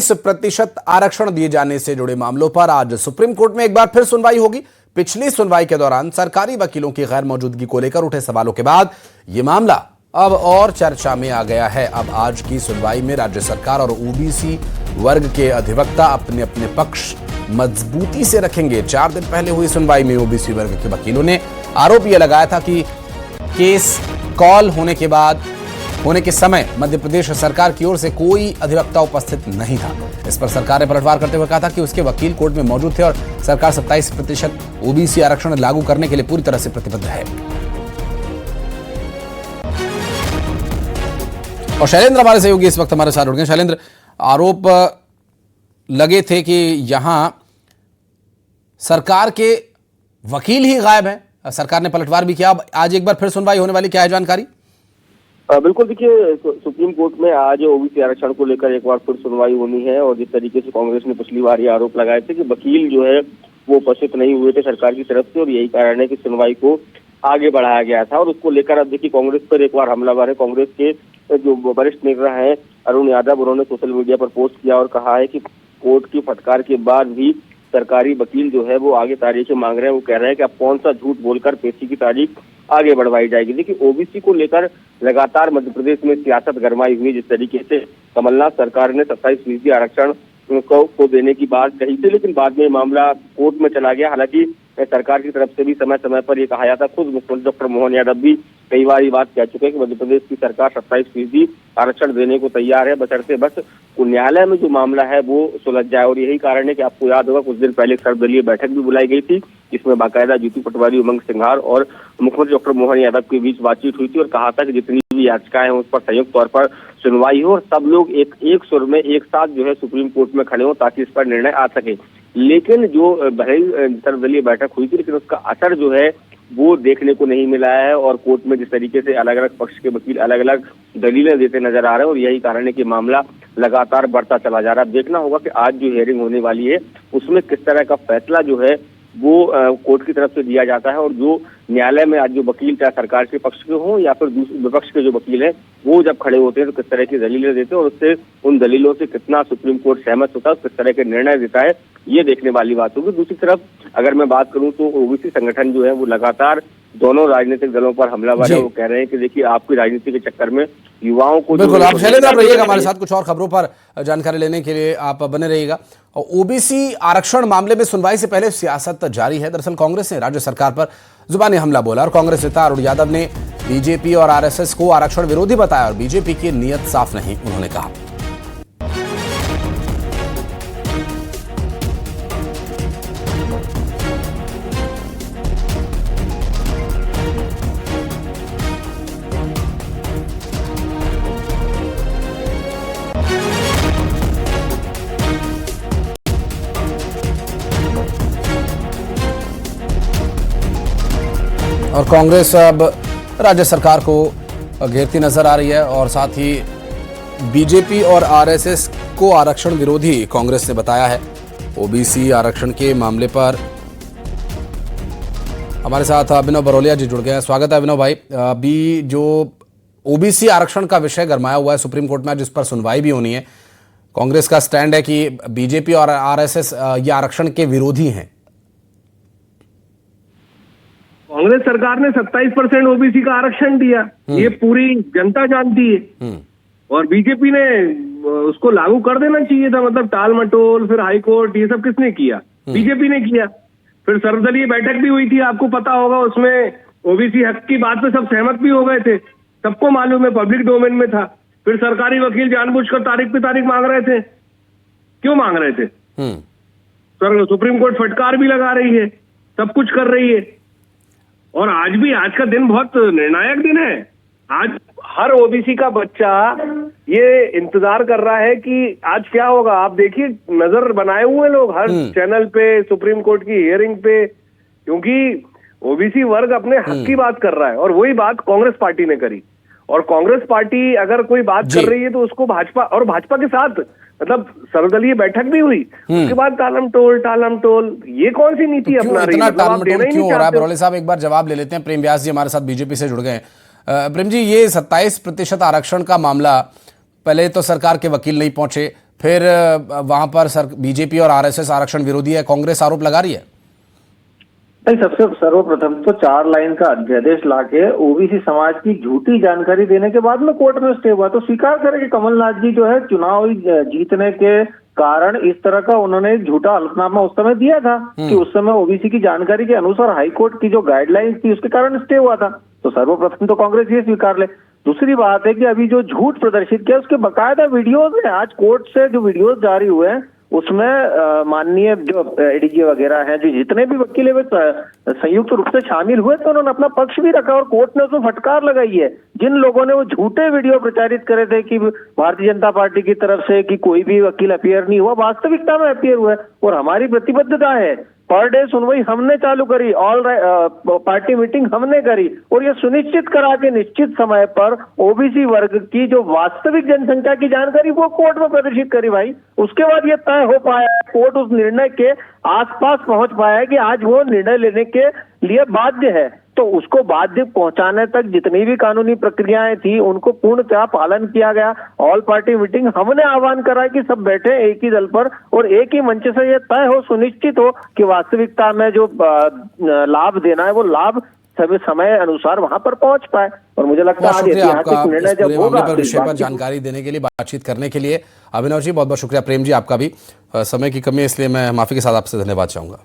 27% आरक्षण दिए जाने से जुड़े मामलों पर आज सुप्रीम कोर्ट में एक बार फिर सुनवाई होगी। पिछली सुनवाई के दौरान सरकारी वकीलों की गैर मौजूदगी को लेकर उठे सवालों के बाद यह मामला अब और चर्चा में आ गया है। अब आज की सुनवाई में राज्य सरकार और ओबीसी वर्ग के अधिवक्ता अपने अपने पक्ष मजबूती से रखेंगे। 4 दिन पहले हुई सुनवाई में ओबीसी वर्ग के वकीलों ने आरोप यह लगाया था कि केस कॉल होने के समय मध्य प्रदेश सरकार की ओर से कोई अधिवक्ता उपस्थित नहीं था। इस पर सरकार ने पलटवार करते हुए कहा था कि उसके वकील कोर्ट में मौजूद थे और सरकार 27% ओबीसी आरक्षण लागू करने के लिए पूरी तरह से प्रतिबद्ध है। और शैलेंद्र हमारे सहयोगी इस वक्त हमारे साथ जुड़ गए। शैलेंद्र, आरोप लगे थे कि यहां सरकार के वकील ही गायब हैं। सरकार ने पलटवार भी किया। अब आज एक बार फिर सुनवाई होने वाली, क्या है जानकारी? बिल्कुल, देखिए सुप्रीम कोर्ट में आज ओबीसी आरक्षण को लेकर एक बार फिर सुनवाई होनी है। और जिस तरीके से कांग्रेस ने पिछली बार ये आरोप लगाए थे कि वकील जो है वो उपस्थित नहीं हुए थे सरकार की तरफ से, और यही कारण है कि सुनवाई को आगे बढ़ाया गया था। और उसको लेकर अब देखिए कांग्रेस पर एक बार हमलावर है। कांग्रेस के जो वरिष्ठ नेता हैं अरुण यादव, उन्होंने सोशल मीडिया पर पोस्ट किया और कहा है कि कोर्ट की फटकार के बाद भी सरकारी वकील जो है वो आगे तारीखें मांग रहे हैं। वो कह रहे हैं कि अब कौन सा झूठ बोलकर पेशी की तारीख आगे बढ़वाई जाएगी। देखिए ओबीसी को लेकर लगातार मध्य प्रदेश में सियासत गरमाई हुई। जिस तरीके से कमलनाथ सरकार ने 27% आरक्षण को देने की बात कही थी, लेकिन बाद में मामला कोर्ट में चला गया। हालांकि सरकार की तरफ से भी समय समय पर यह कहा जाता, खुद मुख्यमंत्री डॉक्टर मोहन यादव भी कई बार ये बात कह चुके हैं कि मध्य प्रदेश की सरकार 27% आरक्षण देने को तैयार है, बशर्ते बस न्यायालय में जो मामला है वो सुलझ जाए। और यही कारण है कि आपको याद होगा कुछ दिन पहले एक सर्वदलीय बैठक भी बुलाई गई थी, जिसमें बाकायदा जीतू पटवारी, उमंग सिंघार और मुख्यमंत्री डॉक्टर मोहन यादव के बीच बातचीत हुई थी और कहा था कि जितनी भी याचिकाएं हैं उस पर संयुक्त तौर पर सुनवाई हो और सब लोग एक सुर में एक साथ जो है सुप्रीम कोर्ट में खड़े हो ताकि इस पर निर्णय आ सके। लेकिन जो सर्वदलीय बैठक हुई थी, लेकिन उसका असर जो है वो देखने को नहीं मिला है। और कोर्ट में जिस तरीके से अलग अलग पक्ष के वकील अलग अलग दलीलें देते नजर आ रहे हैं, और यही कारण है कि मामला लगातार बढ़ता चला जा रहा है। देखना होगा कि आज जो हियरिंग होने वाली है उसमें किस तरह का फैसला जो है वो कोर्ट की तरफ से दिया जाता है। और जो न्यायालय में आज जो वकील चाहे सरकार के पक्ष के हों या फिर विपक्ष के जो वकील हैं वो जब खड़े होते हैं तो किस तरह की दलीलें देते हैं और उससे उन दलीलों से कितना सुप्रीम कोर्ट सहमत होता है, किस तरह के निर्णय देता है, ये देखने वाली बात होगी। दूसरी तरफ अगर मैं बात करूं तो ओबीसी संगठन जो है वो लगातार दोनों राजनीतिक दलों पर हमलावर है। वो कह रहे हैं कि देखिए आपकी राजनीति के चक्कर में युवाओं को बिल्कुल। आप शैलेंद्र आप रहिएगा हमारे साथ, कुछ और खबरों पर जानकारी लेने के लिए आप बने रहिएगा। और ओबीसी आरक्षण मामले में सुनवाई से पहले सियासत जारी है। दरअसल कांग्रेस ने राज्य सरकार पर जुबानी हमला बोला और कांग्रेस नेता अरुण यादव ने बीजेपी और आरएसएस को आरक्षण विरोधी बताया और बीजेपी की नीयत साफ नहीं, उन्होंने कहा। और कांग्रेस अब राज्य सरकार को घेरती नजर आ रही है और साथ ही बीजेपी और आरएसएस को आरक्षण विरोधी कांग्रेस ने बताया है। ओबीसी आरक्षण के मामले पर हमारे साथ अभिनव बरोलिया जी जुड़ गए हैं। स्वागत है अभिनव भाई। अभी जो ओबीसी आरक्षण का विषय गरमाया हुआ है सुप्रीम कोर्ट में, जिस पर सुनवाई भी होनी है, कांग्रेस का स्टैंड है कि बीजेपी और आरएसएस ये आरक्षण के विरोधी हैं। कांग्रेस सरकार ने 27% ओबीसी का आरक्षण दिया, ये पूरी जनता जानती है। और बीजेपी ने उसको लागू कर देना चाहिए था, मतलब टाल मटोल, फिर हाई कोर्ट, ये सब किसने किया? बीजेपी ने किया। फिर सर्वदलीय बैठक भी हुई थी, आपको पता होगा, उसमें ओबीसी हक की बात पे सब सहमत भी हो गए थे, सबको मालूम है, पब्लिक डोमेन में था। फिर सरकारी वकील जानबूझकर तारीख पे तारीख मांग रहे थे। क्यों मांग रहे थे? सुप्रीम कोर्ट फटकार भी लगा रही है, सब कुछ कर रही है। और आज का दिन बहुत निर्णायक दिन है। आज हर ओबीसी का बच्चा ये इंतजार कर रहा है कि आज क्या होगा। आप देखिए, नजर बनाए हुए लोग हर चैनल पे सुप्रीम कोर्ट की हियरिंग पे, क्योंकि ओबीसी वर्ग अपने हक की बात कर रहा है। और वही बात कांग्रेस पार्टी ने करी। और कांग्रेस पार्टी अगर कोई बात कर रही है तो उसको भाजपा के साथ, मतलब सर्वदलीय बैठक भी हुई, उसके बाद टालम टोल, ये कौन सी नीति अपना रही है? क्यों हो रहा है? बरोले साहब एक बार जवाब ले लेते हैं। प्रेम व्यास जी हमारे साथ बीजेपी से जुड़ गए हैं। प्रेम जी, ये 27% आरक्षण का मामला, पहले तो सरकार के वकील नहीं पहुंचे, फिर वहां पर बीजेपी और आरएसएस आरक्षण विरोधी है, कांग्रेस आरोप लगा रही है। नहीं, सबसे सर्वप्रथम तो 4 लाइन का अध्यादेश लाके ओबीसी समाज की झूठी जानकारी देने के बाद में कोर्ट में स्टे हुआ। तो स्वीकार करें कि कमलनाथ जी जो है चुनाव जीतने के कारण इस तरह का उन्होंने एक झूठा हलफनामा उस समय दिया था कि उस समय ओबीसी की जानकारी के अनुसार हाईकोर्ट की जो गाइडलाइंस थी उसके कारण स्टे हुआ था। तो सर्वप्रथम तो कांग्रेस ये स्वीकार ले। दूसरी बात है कि अभी जो झूठ प्रदर्शित किया उसके बकायदा वीडियोज है। आज कोर्ट से जो वीडियोज जारी हुए हैं उसमें माननीय जो एडीजी वगैरह हैं, जो जितने भी वकील है वे संयुक्त रूप से शामिल हुए तो उन्होंने अपना पक्ष भी रखा और कोर्ट ने उसमें फटकार लगाई है। जिन लोगों ने वो झूठे वीडियो प्रचारित करे थे कि भारतीय जनता पार्टी की तरफ से कि कोई भी वकील अपीयर नहीं हुआ, वास्तविकता में अपीयर हुआ है। और हमारी प्रतिबद्धता है, पर डे सुनवाई हमने चालू करी, ऑल पार्टी मीटिंग हमने करी और ये सुनिश्चित करा के निश्चित समय पर ओबीसी वर्ग की जो वास्तविक जनसंख्या की जानकारी वो कोर्ट में प्रदर्शित करी भाई। उसके बाद ये तय हो पाया, कोर्ट उस निर्णय के आसपास पहुंच पाया कि आज वो निर्णय लेने के लिए बाध्य है। तो उसको बाध्य पहुंचाने तक जितनी भी कानूनी प्रक्रियाएं थी उनको पूर्णतः पालन किया गया। ऑल पार्टी मीटिंग हमने आह्वान करा कि सब बैठे एक ही दल पर और एक ही मंच से ये तय हो, सुनिश्चित हो कि वास्तविकता में जो लाभ देना है वो लाभ समय अनुसार वहां पर पहुंच पाए। और मुझे लगता है आज ऐतिहासिक निर्णय जब होगा विषय पर जानकारी देने के लिए, बातचीत करने के लिए अभिनव जी बहुत बहुत शुक्रिया। प्रेम जी आपका भी समय की कमी है इसलिए मैं माफी के साथ आपसे धन्यवाद चाहूंगा।